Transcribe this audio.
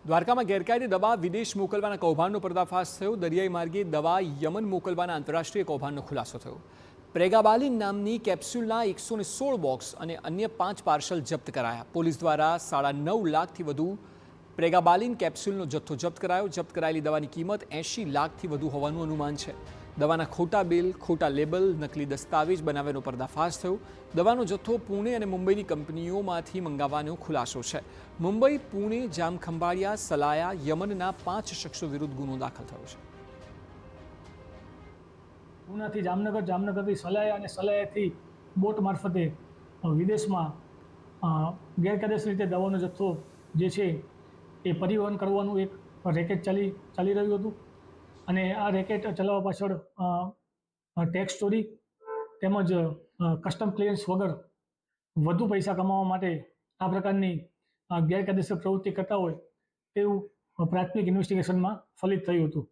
દ્વારકામાં ગેરકાયદે દવા વિદેશ મોકલવાના કૌભાંડનો પર્દાફાશ થયો। દરિયાઈ માર્ગે દવા યમન મોકલવાના આંતરરાષ્ટ્રીય કૌભાંડનો ખુલાસો થયો। પ્રેગાબાલિન નામની કેપ્સ્યુલના 116 બોક્સ અને અન્ય 5 પાર્સલ જપ્ત કરાયા। પોલીસ દ્વારા 9.5 લાખથી વધુ પ્રેગાબાલિન કેપ્સ્યુલનો જથ્થો જપ્ત કરાયો। જપ્ત કરાયેલી દવાની કિંમત 80 લાખથી વધુ હોવાનું અનુમાન છે। દવાના ખોટા બિલ, ખોટા લેબલ, નકલી દસ્તાવેજ બનાવવાનો પર્દાફાશ થયો। દવાનો જથ્થો પુણે અને મુંબઈની કંપનીઓમાંથી મંગાવવાનો ખુલાસો છે। મુંબઈ, પુણે, જામખંભાળિયા, સલાયા, યમનના 5 શખ્સો વિરુદ્ધ ગુનો દાખલ થયો છે। પુનાથી જામનગર, જામનગરથી સલાયા અને સલાયાથી બોટ મારફતે વિદેશમાં ગેરકાયદેસર રીતે દવાનો જથ્થો જે છે એ પરિવહન કરવાનું એક રેકેટ ચાલી રહ્યું હતું અને આ રેકેટ ચલાવવા પાછળ ટેક્સ ચોરી તેમજ કસ્ટમ ક્લિયરન્સ વગર વધુ પૈસા કમાવા માટે આ પ્રકારની ગેરકાયદેસર પ્રવૃત્તિ કરતા હોય તેવું પ્રાથમિક ઇન્વેસ્ટિગેશનમાં ફલિત થયું હતું।